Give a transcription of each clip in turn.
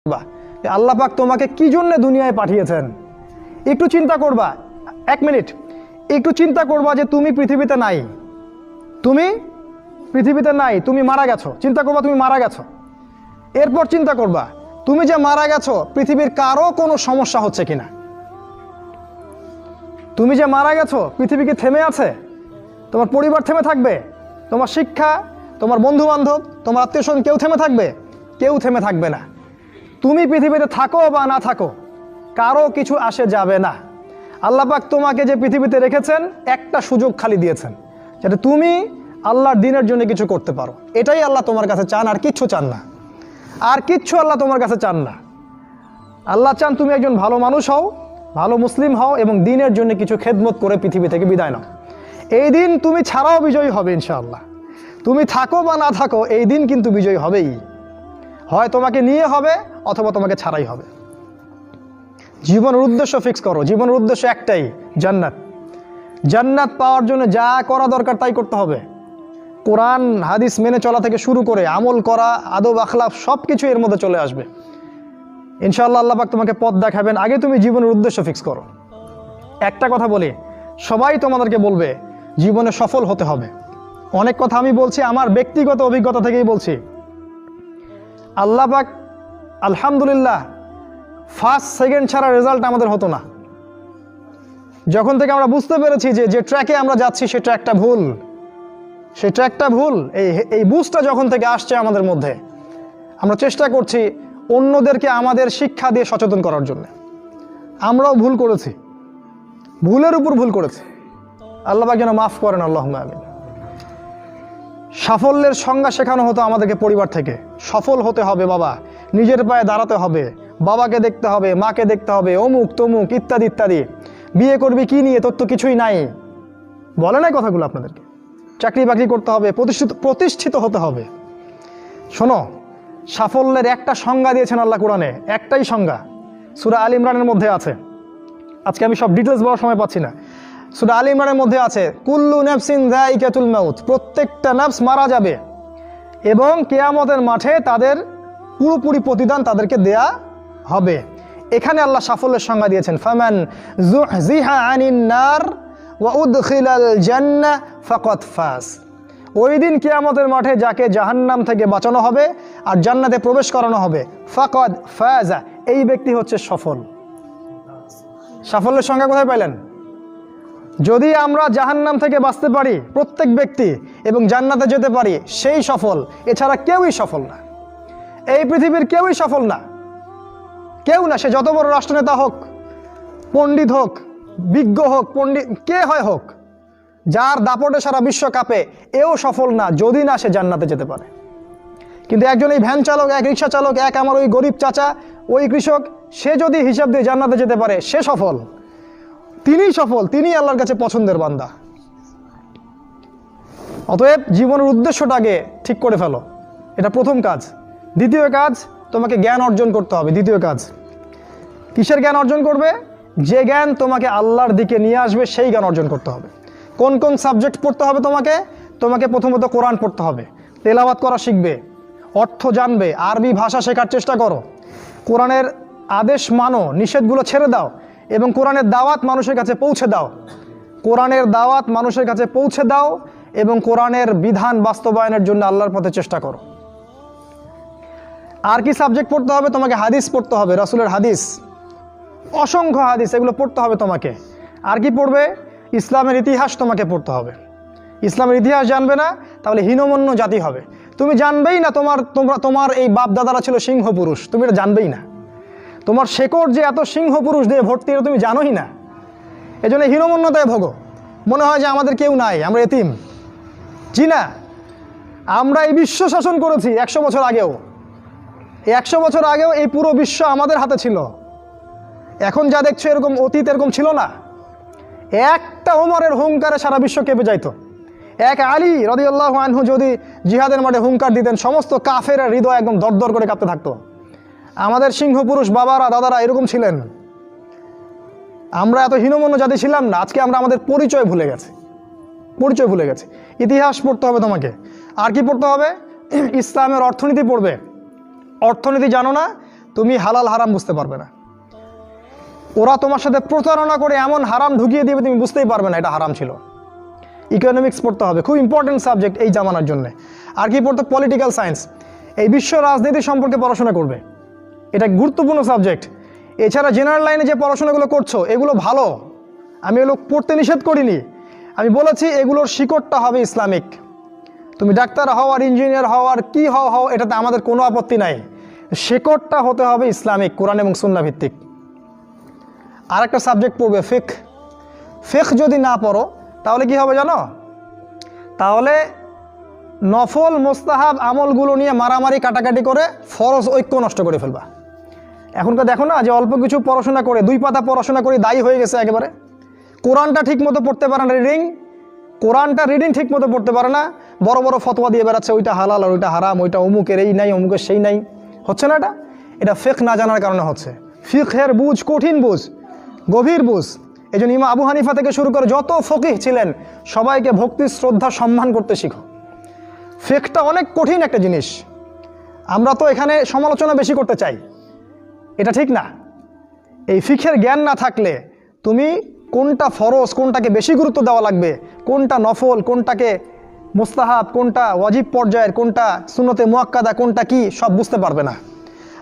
করবা আল্লাহ পাক তোমাকে কি জন্য দুনিয়ায় পাঠিয়েছেন। একটু চিন্তা করবা, 1 মিনিট একটু চিন্তা করবা যে তুমি পৃথিবীতে নাই, তুমি পৃথিবীতে নাই, তুমি মারা গেছো। চিন্তা করবা তুমি মারা গেছো। এরপর চিন্তা করবা তুমি যে মারা গেছো পৃথিবীর কারো কোনো সমস্যা হচ্ছে কিনা। তুমি যে মারা গেছো পৃথিবী কি থেমে আছে? তোমার পরিবার থেমে থাকবে? তোমার শিক্ষা, তোমার বন্ধু বান্ধব, তোমার আত্মীয় স্বজন কেউ থেমে থাকবে? কেউ থেমে থাকবে না। তুমি পৃথিবীতে থাকো বা না থাকো কারো কিছু আসে যাবে না। আল্লাহ পাক তোমাকে যে পৃথিবীতে রেখেছেন একটা সুযোগ খালি দিয়েছেন, যাতে তুমি আল্লাহর দ্বীনের জন্য কিছু করতে পারো। এটাই আল্লাহ তোমার কাছে চান, আর কিচ্ছু চান না। আর কিচ্ছু আল্লাহ তোমার কাছে চান না। আল্লাহ চান তুমি একজন ভালো মানুষ হও, ভালো মুসলিম হও এবং দ্বীনের জন্য কিছু খেদমত করে পৃথিবী থেকে বিদায় নাও। এই দিন তুমি ছাড়াও বিজয়ী হবে ইনশাআল্লাহ। তুমি থাকো বা না থাকো এই দিন কিন্তু বিজয়ী হবেই। হয় তোমাকে নিয়ে হবে অথবা তোমাকে ছাড়াই হবে। জীবনের উদ্দেশ্য ফিক্স করো। জীবনের উদ্দেশ্য একটাই, জান্নাত। জান্নাত পাওয়ার জন্য যা করা দরকার তাই করতে হবে। কোরআন হাদিস মেনে চলা থেকে শুরু করে আমল করা, আদব আখলাক সব কিছু এর মধ্যে চলে আসবে ইনশাআল্লাহ। আল্লাহ পাক তোমাকে পথ দেখাবেন। আগে তুমি জীবনের উদ্দেশ্য ফিক্স করো। একটা কথা বলি, সবাই তোমাদেরকে বলবে জীবনে সফল হতে হবে। অনেক কথা আমি বলছি আমার ব্যক্তিগত অভিজ্ঞতা থেকেই বলছি। আল্লাহ পাক আলহামদুলিল্লাহ ফার্স্ট সেকেন্ড ছাড়া রেজাল্ট আমাদের হতো না। যখন থেকে আমরা বুঝতে পেরেছি যে ট্র্যাকে আমরা যাচ্ছি সে ট্র্যাকটা ভুল, সেই ট্র্যাকটা ভুল, এই বুঝটা যখন থেকে আসছে আমাদের মধ্যে, আমরা চেষ্টা করছি অন্যদেরকে আমাদের শিক্ষা দিয়ে সচেতন করার জন্য। আমরাও ভুল করেছি, ভুলের উপর ভুল করেছি। আল্লাহ পাক যেন মাফ করেন, আল্লাহুম্মা আমিন। সাফল্যের সংজ্ঞা শেখানো হতো আমাদেরকে পরিবার থেকে। সফল হতে হবে বাবা, নিজের পায়ে দাঁড়াতে হবে, বাবাকে দেখতে হবে, মাকে দেখতে হবে, অমুক তমুক ইত্যাদি ইত্যাদি। বিয়ে করবি কি নিয়ে, তোর তো কিছুই নাই, বলে নাই কথাগুলো আপনাদেরকে। চাকরি বাকরি করতে হবে, প্রতিষ্ঠিত হতে হবে। শোনো, সাফল্যের একটা সংজ্ঞা দিয়েছেন আল্লাহ কোরআনে, একটাই সংজ্ঞা, সূরা আল ইমরানের মধ্যে আছে। আজকে আমি সব ডিটেলস বলার সময় পাচ্ছি না। সূরা আল ইমরানের মধ্যে আছে কুল্লু নাফসিন যায়িকাতুল মাউত, প্রত্যেকটা নফস মারা যাবে এবং কিয়ামতের মাঠে তাদের পুরোপুরি প্রতিদান তাদেরকে দেয়া হবে। এখানে আল্লাহ সাফল্যের সংজ্ঞা দিয়েছেন, ফামান যুহজিহা আনিন নার ওয়া উদখিলাল জান্নাহ ফাকাদ ফাজ। ওই দিন কিয়ামতের মাঠে যাকে জাহান্নাম থেকে বাঁচানো হবে আর জান্নাতে প্রবেশ করানো হবে, ফাকাদ ফাজা, এই ব্যক্তি হচ্ছে সফল। সাফল্যের সংজ্ঞা কোথায় পাইলেন? যদি আমরা জাহান্নাম থেকে বাঁচতে পারি প্রত্যেক ব্যক্তি এবং জান্নাতে যেতে পারি, সেই সফল। এছাড়া কেউই সফল না, এই পৃথিবীর কেউই সফল না, কেউ না। সে যত বড় রাষ্ট্রনেতা হোক, পণ্ডিত হোক, বিজ্ঞ হোক, পণ্ডিত কে হয় হোক, যার দাপটে সারা বিশ্ব কাঁপে, এও সফল না যদি না সে জান্নাতে যেতে পারে। কিন্তু একজন এই ভ্যান চালক, এক রিক্সা চালক, এক আমার ওই গরিব চাচা, ওই কৃষক, সে যদি হিসাব দিয়ে জান্নাতে যেতে পারে, সে সফল। তিনিই সফল, তিনিই আল্লাহর কাছে পছন্দের বান্দা। অতএব জীবনের উদ্দেশ্যটাকে ঠিক করে ফেলো, এটা প্রথম কাজ। দ্বিতীয় কাজ, তোমাকে জ্ঞান অর্জন করতে হবে। দ্বিতীয় কাজ, কিসের জ্ঞান অর্জন করবে? যে জ্ঞান তোমাকে আল্লাহর দিকে নিয়ে আসবে সেই জ্ঞান অর্জন করতে হবে। কোন কোন সাবজেক্ট পড়তে হবে তোমাকে? তোমাকে প্রথমত কোরআন পড়তে হবে, তেলাওয়াত করা শিখবে, অর্থ জানবে, আরবি ভাষা শেখার চেষ্টা করো, কোরআনের আদেশ মানো, নিষেধগুলো ছেড়ে দাও এবং কোরআনের দাওয়াত মানুষের কাছে পৌঁছে দাও। কোরআনের দাওয়াত মানুষের কাছে পৌঁছে দাও এবং কোরআনের বিধান বাস্তবায়নের জন্য আল্লাহর পথে চেষ্টা করো। আর কি সাবজেক্ট পড়তে হবে? তোমাকে হাদিস পড়তে হবে, রাসূলের হাদিস, অসংখ্য হাদিস, এগুলো পড়তে হবে তোমাকে। আর কি পড়বে? ইসলামের ইতিহাস তোমাকে পড়তে হবে। ইসলামের ইতিহাস জানবে না তাহলে হীনমন্য জাতি হবে। তুমি জানবেই না তোমার এই বাপ দাদারা ছিল সিংহ পুরুষ, তুমি এটা জানবেই না। তোমার শেকড় যে এত সিংহ পুরুষ দিয়ে ভর্তি, এটা তুমি জানোই না। এজন্য হীনমন্যতায় ভোগো, মনে হয় যে আমাদের কেউ নাই, আমরা এতিম। জি না, আমরা এই বিশ্ব শাসন করেছি 100 বছর আগেও। এই 100 বছর আগেও এই পুরো বিশ্ব আমাদের হাতে ছিল। এখন যা দেখছো এরকম অতীত এরকম ছিল না। একটা ওমরের হুঙ্কারে সারা বিশ্ব কেঁপে যাইতো। এক আলী রাদিয়াল্লাহু আনহু যদি জিহাদের মাঠে হুঙ্কার দিতেন, সমস্ত কাফের হৃদয় একদম দরদর করে কাঁপতে থাকতো। আমাদের সিংহ পুরুষ বাবারা দাদারা এরকম ছিলেন। আমরা এত হীনমন্য জাতি ছিলাম না। আজকে আমরা আমাদের পরিচয় ভুলে গেছি। ইতিহাস পড়তে হবে তোমাকে। আর কি পড়তে হবে? ইসলামের অর্থনীতি পড়বে। অর্থনীতি জানো না, তুমি হালাল হারাম বুঝতে পারবে না। ওরা তোমার সাথে প্রতারণা করে এমন হারাম ঢুকিয়ে দিবে তুমি বুঝতেই পারবে না এটা হারাম ছিল। ইকোনমিক্স পড়তে হবে, খুব ইম্পর্টেন্ট সাবজেক্ট এই জামানার জন্য। আর কি পড়তে? পলিটিক্যাল সায়েন্স, এই বিশ্ব রাজনীতি সম্পর্কে পড়াশোনা করবে, এটা গুরুত্বপূর্ণ সাবজেক্ট। এছাড়া জেনারেল লাইনে যে পড়াশোনাগুলো করছো এগুলো ভালো, আমি এগুলো পড়তে নিষেধ করিনি। আমি বলেছি এগুলোর শিকড়টা হবে ইসলামিক। তুমি ডাক্তার হও আর ইঞ্জিনিয়ার হও আর কি হও এটাতে আমাদের কোনো আপত্তি নাই, শিকড়টা হতে হবে ইসলামিক, কোরআন এবং সুন্নাহ ভিত্তিক। আর একটা সাবজেক্ট পড়বে ফিকহ। ফিকহ যদি না পড়ো তাহলে কি হবে জানো? তাহলে নফল মোস্তাহাব আমলগুলো নিয়ে মারামারি কাটাকাটি করে ফরজ ঐক্য নষ্ট করে ফেলবা। এখনকার দেখো না যে অল্প কিছু পড়াশোনা করে 2 পাতা পড়াশোনা করে দায়ী হয়ে গেছে একেবারে। কোরআনটা ঠিক মতো পড়তে পারে না, কোরআনটা রিডিং ঠিক মতো পড়তে পারে না, বড় বড় ফতোয়া দিয়ে বেড়াচ্ছে ওইটা হালাল আর ওইটা হারাম, ওইটা অমুকের এই নাই অমুকের সেই নাই। হচ্ছে না এটা ফিকহ না জানার কারণে হচ্ছে। ফিকহের বুঝ কঠিন বুঝ, গভীর বুঝ। এই জন্য ইমাম আবু হানিফা থেকে শুরু করে যত ফকিহ ছিলেন সবাইকে ভক্তি শ্রদ্ধা সম্মান করতে শিখো। ফিকহটা অনেক কঠিন একটা জিনিস। আমরা তো এখানে সমালোচনা বেশি করতে চাই, এটা ঠিক না। এই ফিকহের জ্ঞান না থাকলে তুমি কোনটা ফরজ, কোনটাকে বেশি গুরুত্ব দেওয়া লাগবে, কোনটা নফল, কোনটাকে মুস্তাহাব, কোনটা ওয়াজিব পর্যায়ের, কোনটা সুন্নতে মুআক্কাদা, কোনটা কি সব বুঝতে পারবে না।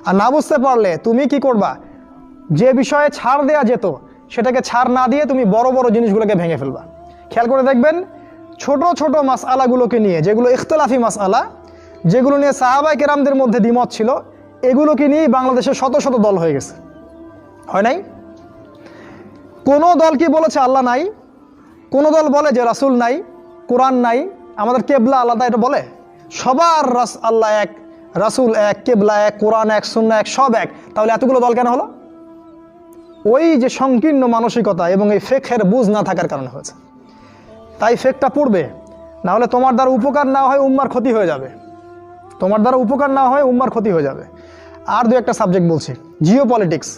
আর না বুঝতে পারলে তুমি কি করবা? যে বিষয়ে ছাড় দেয়া যেত সেটাকে ছাড় না দিয়ে তুমি বড় বড় জিনিসগুলোকে ভেঙে ফেলবা। খেয়াল করে দেখবেন ছোট ছোট মাসআলাগুলোকে নিয়ে, যেগুলো ইখতিলাফি মাসআলা, যেগুলো নিয়ে সাহাবায়ে কেরামদের মধ্যে দ্বিমত ছিল, এগুলোকে নিয়ে বাংলাদেশে শত শত দল হয়ে গেছে, হয় নাই? কোনো দল কি বলেছে আল্লাহ নাই? কোনো দল বলে যে রাসূল নাই, কোরআন নাই, আমাদের কেবলা আলাদা, এটা বলে? সবার আল্লাহ এক, রাসূল এক, কেবলা এক, কোরআন এক, সুন্নাহ এক, সব এক। তাহলে এতগুলো দল কেন হলো? ওই যে সংকীর্ণ মানসিকতা এবং এই ফিকহের বুঝ না থাকার কারণে হয়েছে। তাই ফিকহটা পড়বে, না হলে তোমার দ্বারা উপকার না হয় উম্মার ক্ষতি হয়ে যাবে, তোমার দ্বারা উপকার না হয় উম্মার ক্ষতি হয়ে যাবে। আর 2-1টা সাবজেক্ট বলছি, জিও পলিটিক্স,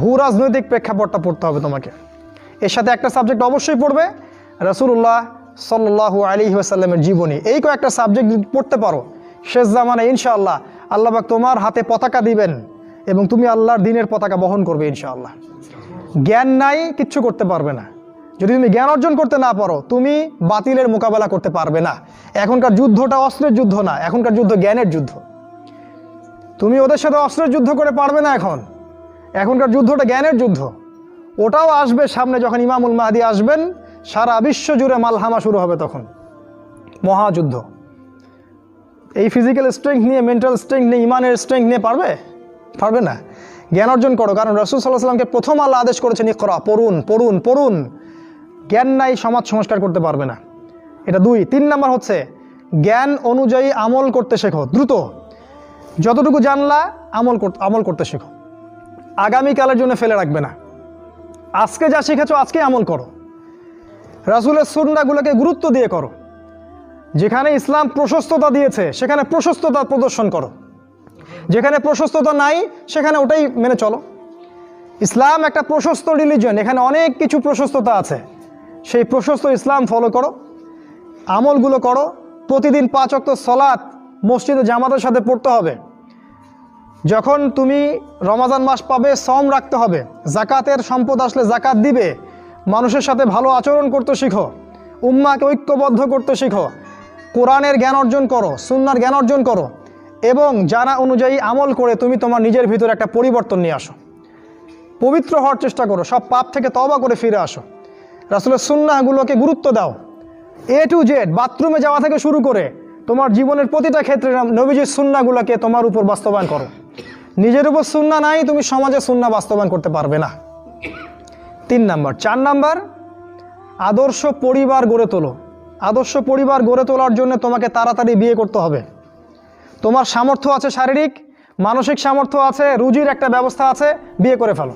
ভূ রাজনৈতিক প্রেক্ষাপটটা পড়তে হবে তোমাকে। এর সাথে একটা সাবজেক্ট অবশ্যই পড়বে রাসূলুল্লাহ সাল্লাল্লাহু আলাইহি ওয়াসাল্লামের জীবনী। এই কয়েকটা সাবজেক্ট যদি পড়তে পারো শেষ জামানায় ইনশাআল্লাহ আল্লাহ পাক তোমার হাতে পতাকা দিবেন এবং তুমি আল্লাহর দ্বীনের পতাকা বহন করবে ইনশাআল্লাহ। জ্ঞান নাই, কিচ্ছু করতে পারবে না। যদি তুমি জ্ঞান অর্জন করতে না পারো তুমি বাতিলের মোকাবেলা করতে পারবে না। এখনকার যুদ্ধটা অস্ত্রের যুদ্ধ না, এখনকার যুদ্ধ জ্ঞানের যুদ্ধ। তুমি ওদের সাথে অস্ত্রের যুদ্ধ করে পারবে না, এখনকার যুদ্ধটা জ্ঞানের যুদ্ধ। ওটাও আসবে সামনে, যখন ইমামুল মাহদী আসবেন সারা বিশ্ব জুড়ে মালহামা শুরু হবে, তখন মহাযুদ্ধ। এই ফিজিক্যাল স্ট্রেংথ নিয়ে, মেন্টাল স্ট্রেংথ নিয়ে, ইমানের স্ট্রেংথ নিয়ে পারবে না। জ্ঞান অর্জন করো, কারণ রাসূল সাল্লাল্লাহু আলাইহি ওয়াসাল্লামকে প্রথম আল্লাহ আদেশ করেছেন ইকরা, পড়ুন পড়ুন পড়ুন। জ্ঞান নাই, সমাজ সংস্কার করতে পারবে না। এটা 2। 3 নাম্বার হচ্ছে জ্ঞান অনুযায়ী আমল করতে শেখো দ্রুত। যতটুকু জানলা আমল করতে শেখো, আগামীকালের জন্য ফেলে রাখবে না। আজকে যা শিখেছো আজকে আমল করো, রাসূলের সুন্নাহগুলোকে গুরুত্ব দিয়ে করো। যেখানে ইসলাম প্রশস্ততা দিয়েছে সেখানে প্রশস্ততা প্রদর্শন করো, যেখানে প্রশস্ততা নাই সেখানে ওটাই মেনে চলো। ইসলাম একটা প্রশস্ত রিলিজিয়ন, এখানে অনেক কিছু প্রশস্ততা আছে, সেই প্রশস্ত ইসলাম ফলো করো, আমলগুলো করো। প্রতিদিন 5 ওয়াক্ত সালাত মসজিদে জামাতের সাথে পড়তে হবে। যখন তুমি রমাজান মাস পাবে সওম রাখতে হবে, জাকাতের সম্পদ আসলে জাকাত দিবে, মানুষের সাথে ভালো আচরণ করতে শিখো, উম্মাকে ঐক্যবদ্ধ করতে শিখো, কোরআনের জ্ঞান অর্জন করো, সুন্নাহর জ্ঞান অর্জন করো এবং জানা অনুযায়ী আমল করে তুমি তোমার নিজের ভিতরে একটা পরিবর্তন নিয়ে আসো। পবিত্র হওয়ার চেষ্টা করো, সব পাপ থেকে তওবা করে ফিরে আসো। রাসূলের সুন্নাহগুলোকে গুরুত্ব দাও। A to Z, বাথরুমে যাওয়া থেকে শুরু করে তোমার জীবনের প্রতিটা ক্ষেত্রে নবীজির সুন্নাহগুলোকে তোমার উপর বাস্তবায়ন করো। নিজের উপর সুন্নাহ নাই, তুমি সমাজে সুন্নাহ বাস্তবায়ন করতে পারবে না। 3 নাম্বার। 4 নাম্বার, আদর্শ পরিবার গড়ে তোলো। আদর্শ পরিবার গড়ে তোলার জন্য তোমাকে তাড়াতাড়ি বিয়ে করতে হবে। তোমার সামর্থ্য আছে, শারীরিক মানসিক সামর্থ্য আছে, রুজির একটা ব্যবস্থা আছে, বিয়ে করে ফেলো,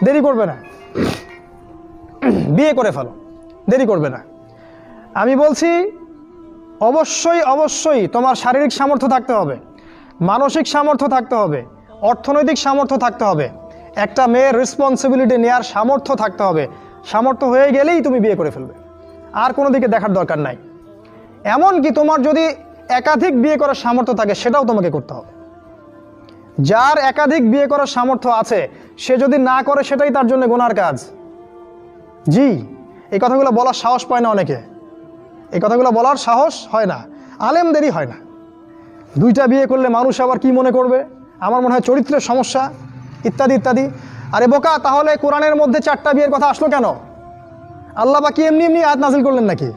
দেরি করবে না। বিয়ে করে ফেলো, দেরি করবে না। আমি বলছি অবশ্যই অবশ্যই তোমার শারীরিক সামর্থ্য থাকতে হবে, মানসিক সামর্থ্য থাকতে হবে, অর্থনৈতিক সামর্থ্য থাকতে হবে, একটা মেয়ের রেসপন্সিবিলিটি নেওয়ার সামর্থ্য থাকতে হবে। সামর্থ্য হয়ে গেলেই তুমি বিয়ে করে ফেলবে, আর কোনো দিকে দেখার দরকার নাই। এমনকি তোমার যদি একাধিক বিয়ে করার সামর্থ্য থাকে সেটাও তোমাকে করতে হবে। যার একাধিক বিয়ে করার সামর্থ্য আছে সে যদি না করে সেটাই তার জন্য গুনার কাজ। জি, এই কথাগুলো বলার সাহস পায় না অনেকে, এই কথাগুলো বলার সাহস হয় না, আলেমদেরই হয় না। দুইটা বিয়ে করলে মানুষ আবার কি মনে করবে, আমার মনে হয় চরিত্রের সমস্যা ইত্যাদি ইত্যাদি। আরে বোকা, তাহলে কোরআনের মধ্যে 4টা বিয়ের কথা আসলো কেন? আল্লাহ পাক কি এমনি এমনি আয়াত নাজিল করলেন নাকি?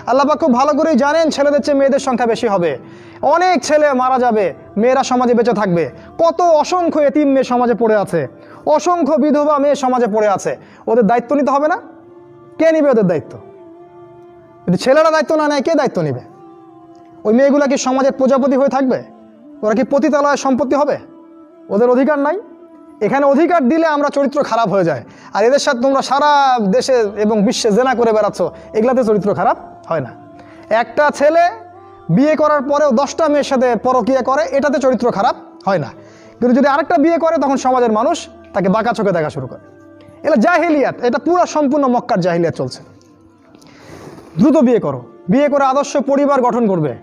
আল্লাহ পাক খুব ভালো করেই জানেন ছেলেদের চেয়ে মেয়েদের সংখ্যা বেশি হবে, অনেক ছেলে মারা যাবে, মেয়েরা সমাজে বেঁচে থাকবে। কত অসংখ্য এতিম মেয়ে সমাজে পড়ে আছে, অসংখ্য বিধবা মেয়ে সমাজে পড়ে আছে। ওদের দায়িত্ব নিতে হবে না? কে নিবে ওদের দায়িত্ব? যদি ছেলেরা দায়িত্ব না নেয় কে দায়িত্ব নিবে? ওই মেয়েগুলা কি সমাজের প্রজাপতি হয়ে থাকবে? ওরা কি পতিতালয়ের সম্পত্তি হবে? ওদের অধিকার নাই? এখানে অধিকার দিলে আমরা চরিত্র খারাপ হয়ে যায়। আর এদের সাথে তোমরা সারা দেশে এবং বিশ্বে জেনা করে বেড়াচ্ছ, এগুলাতে চরিত্র খারাপ হয় না। একটা ছেলে বিয়ে করার পরেও 10টা মেয়ের সাথে পরকীয়া করে, এটাতে চরিত্র খারাপ হয় না। কিন্তু যদি আরেকটা বিয়ে করে তখন সমাজের মানুষ তাকে বাঁকা চোখে দেখা শুরু করে। এটা জাহিলিয়াত, এটা পুরো সম্পূর্ণ মক্কার জাহিলিয়াত চলছে। দ্রুত বিয়ে করো, বিয়ে করে আদর্শ পরিবার গঠন করবে।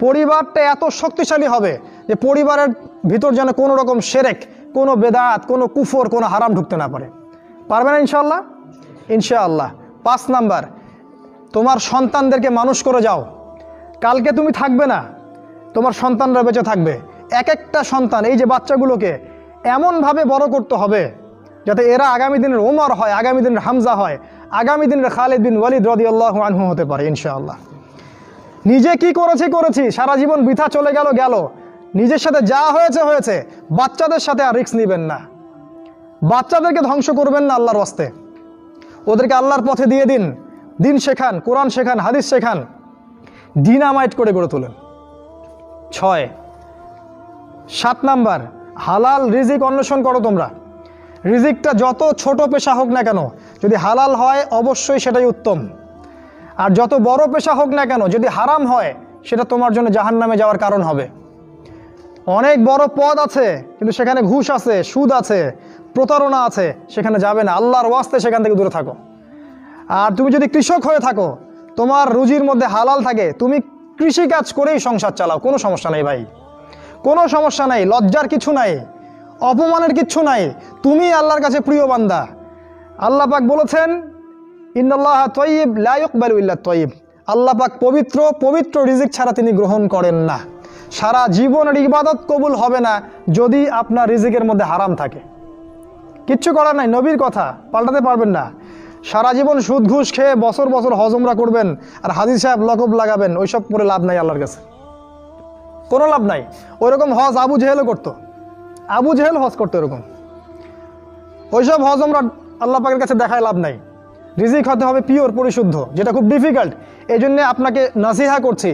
পরিবারটা এত শক্তিশালী হবে যে পরিবারের ভিতর যেন কোনো রকম শিরক, কোনো বেদাত, কোনো কুফর, কোনো হারাম ঢুকতে না পারে। পারবে না ইনশাআল্লাহ? ইনশাআল্লাহ। 5 নাম্বার, তোমার সন্তানদেরকে মানুষ করে যাও। কালকে তুমি থাকবে না, তোমার সন্তানরা বেঁচে থাকবে। এক একটা সন্তান, এই যে বাচ্চাগুলোকে এমনভাবে বড় করতে হবে যাতে এরা আগামী দিনের ওমর হয়, আগামী দিনের হামজা হয়, আগামী দিনের খালিদ বিন ওয়ালিদ রাদিয়াল্লাহু আনহু হতে পারে ইনশাআল্লাহ। নিজে কি করেছি, সারা জীবন বৃথা চলে গেল। নিজের সাথে যা হয়েছে হয়েছে, বাচ্চাদের সাথে আর রিস্ক নেবেন না। বাচ্চাদেরকে ধ্বংস করবেন না আল্লাহর ওয়াস্তে। ওদেরকে আল্লাহর পথে দিয়ে দিন, দিন শেখান, কোরআন শেখান, হাদিস শেখান, ডিনামাইট করে গড়ে তোলেন। 7 নাম্বার, হালাল রিজিক অন্বেষণ করো তোমরা। রিজিকটা যত ছোট পেশা হোক না কেন, যদি হালাল হয় অবশ্যই সেটাই উত্তম। আর যত বড় পেশা হোক না কেন, যদি হারাম হয় সেটা তোমার জন্য জাহান্নামে যাওয়ার কারণ হবে। অনেক বড় পদ আছে কিন্তু সেখানে ঘুষ আছে, সুদ আছে, প্রতারণা আছে, সেখানে যাবে না। আল্লাহর ওয়াস্তে সেখান থেকে দূরে থাকো। আর তুমি যদি কৃষক হয়ে থাকো, তোমার রুজির মধ্যে হালাল থাকে, তুমি কৃষিকাজ করেই সংসার চালাও, কোনো সমস্যা নেই ভাই, কোনো সমস্যা নাই। লজ্জার কিছু নাই, অপমানের কিচ্ছু নাই। তুমি আল্লাহর কাছে প্রিয় বান্দা। আল্লাহ পাক বলেছেন, ইন্নাল্লাহা তাইয়্যিব লা ইকবালু ইল্লা তাইয়্যিব। আল্লাহ পাক পবিত্র, পবিত্র রিজিক ছাড়া তিনি গ্রহণ করেন না। সারা জীবনের ইবাদত কবুল হবে না যদি আপনার রিজিকের মধ্যে হারাম থাকে। কিচ্ছু করার নাই, নবীর কথা পাল্টাতে পারবেন না। সারা জীবন সুদ ঘুষ খেয়ে বছর বছর হজ উমরা করবেন আর হাদিস সাহেব লকব লাগাবেন, ওইসব করে লাভ নাই আল্লাহর কাছে, কোনো লাভ নাই। ওইরকম হজ আবু জেহেলও করতো, আবু জেহেল হজ করতো এরকম। ওইসব হজ উমরা আল্লাহ পাকের কাছে দেখায় লাভ নাই। রিজিক হতে হবে পিওর, পরিশুদ্ধ, যেটা খুব ডিফিকাল্ট। এই জন্যে আপনাকে নাসিহা করছি,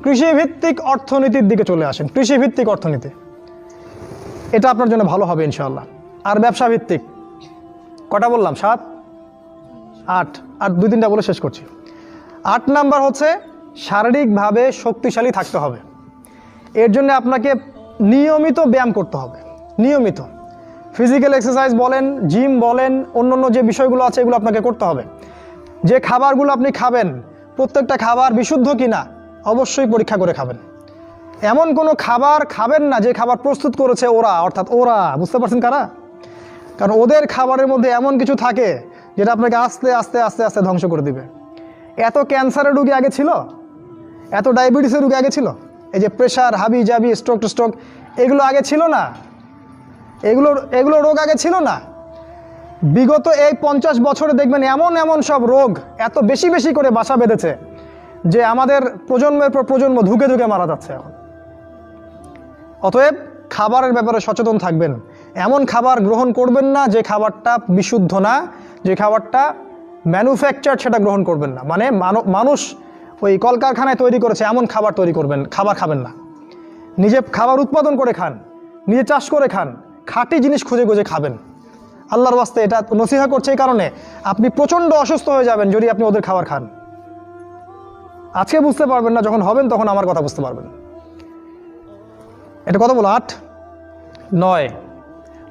কৃষিভিত্তিক অর্থনীতির দিকে চলে আসেন। কৃষিভিত্তিক অর্থনীতি, এটা আপনার জন্য ভালো হবে ইনশাআল্লাহ। আর ব্যবসা ভিত্তিক, কটা বললাম? 7, 8, আর 2-3টা বলে শেষ করছি। 8 নাম্বার হচ্ছে শারীরিকভাবে শক্তিশালী থাকতে হবে। এর জন্য আপনাকে নিয়মিত ব্যায়াম করতে হবে, নিয়মিত ফিজিক্যাল এক্সারসাইজ বলেন, জিম বলেন, অন্য যে বিষয়গুলো আছে এগুলো আপনাকে করতে হবে। যে খাবারগুলো আপনি খাবেন, প্রত্যেকটা খাবার বিশুদ্ধ কিনা অবশ্যই পরীক্ষা করে খাবেন। এমন কোনো খাবার খাবেন না যে খাবার প্রস্তুত করেছে ওরা, অর্থাৎ ওরা, বুঝতে পারছেন কারা? কারণ ওদের খাবারের মধ্যে এমন কিছু থাকে যেটা আপনাকে আস্তে আস্তে আস্তে আস্তে ধ্বংস করে দিবে। এত ক্যান্সারের রোগী আগে ছিল, এত ডায়াবেটিসের রোগী আগে ছিল, এই যে প্রেশার, হাবি জাবি, স্ট্রোক, এগুলো আগে ছিল না। এগুলো রোগ আগে ছিল না। বিগত এই 50 বছরে দেখবেন এমন এমন সব রোগ এত বেশি বেশি করে বাসা বেঁধেছে যে আমাদের প্রজন্মের পর প্রজন্ম ধুকে ধুকে মারা যাচ্ছে এখন। অতএব খাবারের ব্যাপারে সচেতন থাকবেন। এমন খাবার গ্রহণ করবেন না যে খাবারটা বিশুদ্ধ না, যে খাবারটা ম্যানুফ্যাকচার, সেটা গ্রহণ করবেন না। মানে মানুষ ওই কলকারখানায় তৈরি করেছে এমন খাবার খাবার খাবেন না। নিজে খাবার উৎপাদন করে খান, নিজে চাষ করে খান, খাঁটি জিনিস খুঁজে খুঁজে খাবেন। আল্লাহর ওয়াস্তে এটা নসিহা করছে এই কারণে, আপনি প্রচণ্ড অসুস্থ হয়ে যাবেন যদি আপনি ওদের খাবার খান। আজকে বুঝতে পারবেন না, যখন হবেন তখন আমার কথা বুঝতে পারবেন। এটা কথা বলো। 8,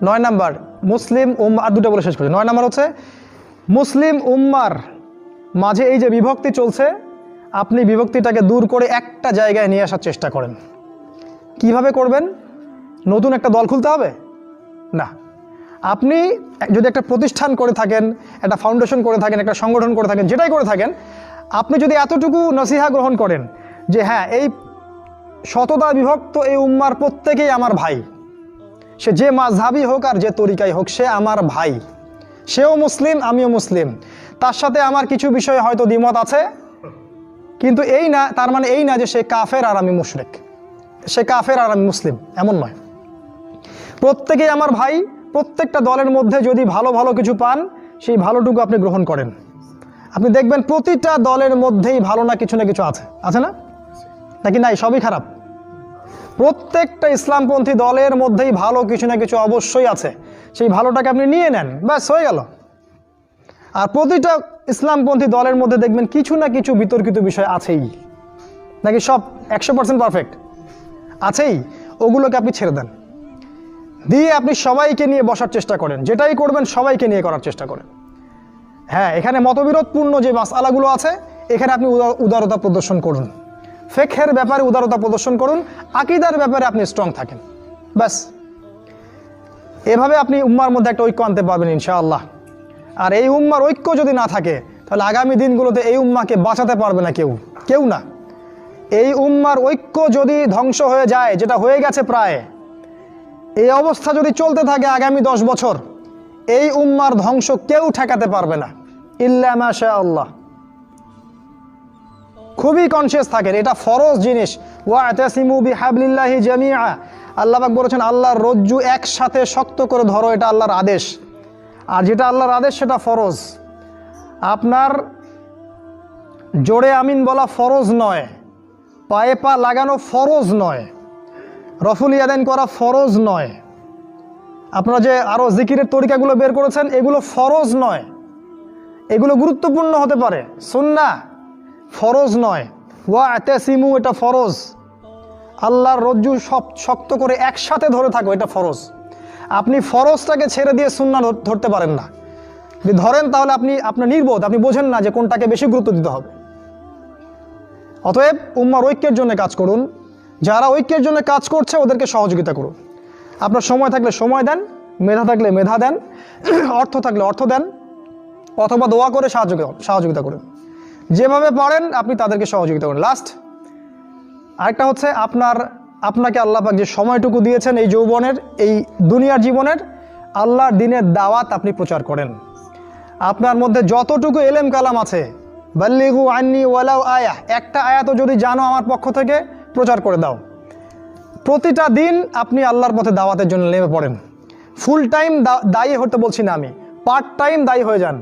9 নাম্বার, মুসলিম উম্মাহ। আর 2টা বলে শেষ করছি। 9 নাম্বার হচ্ছে মুসলিম উম্মার মাঝে এই যে বিভক্তি চলছে, আপনি বিভক্তিটাকে দূর করে একটা জায়গায় নিয়ে আসার চেষ্টা করেন। কিভাবে করবেন? নতুন একটা দল খুলতে হবে না। আপনি যদি একটা প্রতিষ্ঠান করে থাকেন, একটা ফাউন্ডেশন করে থাকেন, একটা সংগঠন করে থাকেন, যেটাই করে থাকেন, আপনি যদি এতটুকু নসিহা গ্রহণ করেন যে হ্যাঁ, এই শতদা বিভক্ত এই উম্মার প্রত্যেকেই আমার ভাই, সে যে মাযহাবই হোক আর যে তরিকাই হোক, সে আমার ভাই, সেও মুসলিম, আমিও মুসলিম, তার সাথে আমার কিছু বিষয়ে হয়তো দ্বিমত আছে, কিন্তু এই না, তার মানে এই না যে সে কাফের আর আমি মুশরিক, সে কাফের আর আমি মুসলিম, এমন নয়। প্রত্যেকেই আমার ভাই। প্রত্যেকটা দলের মধ্যে যদি ভালো ভালো কিছু পান, সেই ভালোটুকু আপনি গ্রহণ করেন। আপনি দেখবেন প্রতিটা দলের মধ্যেই ভালো না কিছু আছে, আছে না? নাকি নাই, সবই খারাপ? প্রত্যেকটা ইসলামপন্থী দলের মধ্যেই ভালো কিছু না কিছু অবশ্যই আছে। সেই ভালোটাকে আপনি নিয়ে নেন, ব্যাস হয়ে গেল। আর প্রতিটা ইসলামপন্থী দলের মধ্যে দেখবেন কিছু না কিছু বিতর্কিত বিষয় আছেই। নাকি সব 100% পারফেক্ট? আছেই। ওগুলোকে আপনি ছেড়ে দেন, দিয়ে আপনি সবাইকে নিয়ে বসার চেষ্টা করেন। যেটাই করবেন সবাইকে নিয়ে করার চেষ্টা করেন। হ্যাঁ, এখানে মতবিরোধপূর্ণ যে মাসআলাগুলো আছে, এখানে আপনি উদারতা প্রদর্শন করুন। ফিকহের ব্যাপারে উদারতা প্রদর্শন করুন, আকীদার ব্যাপারে আপনি স্ট্রং থাকেন, ব্যাস। এভাবে আপনি উম্মার মধ্যে একটা ঐক্য আনতে পারবেন ইনশাআল্লাহ। আর এই উম্মার ঐক্য যদি না থাকে, তাহলে আগামী দিনগুলোতে এই উম্মাকে বাঁচাতে পারবে না কেউ না। এই উম্মার ঐক্য যদি ধ্বংস হয়ে যায়, যেটা হয়ে গেছে প্রায়, এই অবস্থা যদি চলতে থাকে আগামী 10 বছর, এই উম্মার ধ্বংস কেউ ঠেকাতে পারবে না, ইল্লা মাশা আল্লাহ। খুবই কনসিয়াস থাকেন, এটা ফরজ জিনিস। ওয়া'তাসিমু বিহাবলিল্লাহি জামিআ, আল্লাহ পাক বলেছেন আল্লাহর রজ্জু একসাথে শক্ত করে ধরো, এটা আল্লাহর আদেশ। আর যেটা আল্লাহর আদেশ সেটা ফরজ। আপনার জোরে আমিন বলা ফরজ নয়, পায়ে পা লাগানো ফরজ নয়, রফুল ইয়াদাইন করা ফরজ নয়, আপনারা যে আরও জিকিরের তরিকাগুলো বের করেছেন এগুলো ফরজ নয়। এগুলো গুরুত্বপূর্ণ হতে পারে, সুন্নাহ, ফরজ নয়। ওয়া'তাসিমু এটা ফরজ। আল্লাহর রজ্জু সব শক্ত করে একসাথে ধরে থাকো, এটা ফরজ। আপনি ফরজটাকে ছেড়ে দিয়ে সুন্নাহ ধরতে পারেন না। যদি ধরেন তাহলে আপনার নির্বোধ, আপনি বোঝেন না যে কোনটাকে বেশি গুরুত্ব দিতে হবে। অতএব উম্মার ঐক্যের জন্য কাজ করুন। যারা ঐক্যের জন্য কাজ করছে ওদেরকে সহযোগিতা করুন। আপনার সময় থাকলে সময় দেন, মেধা থাকলে মেধা দেন, অর্থ থাকলে অর্থ দেন, অথবা দোয়া করে সহযোগিতা করুন। যেভাবে পারেন আপনি তাদেরকে সহযোগিতা করুন। লাস্ট আরেকটা হচ্ছে, আপনাকে আল্লাহ পাক যে সময়টুকু দিয়েছেন এই যৌবনের, এই দুনিয়ার জীবনের, আল্লাহর দ্বীনের দাওয়াত আপনি প্রচার করেন। আপনার মধ্যে যতটুকু এলেম কালাম আছে, বাল্লিগু আন্নি ওয়ালাউ আয়াহ, একটা আয়াতও যদি জানো আমার পক্ষ থেকে, প্রচার করে দাও। প্রতিটা দিন আপনি আল্লাহর পথে দাওয়াতের জন্য নেমে পড়েন। ফুল টাইম দায়ী হতে বলছি না আমি, পার্ট টাইম দায়ী হয়ে যান।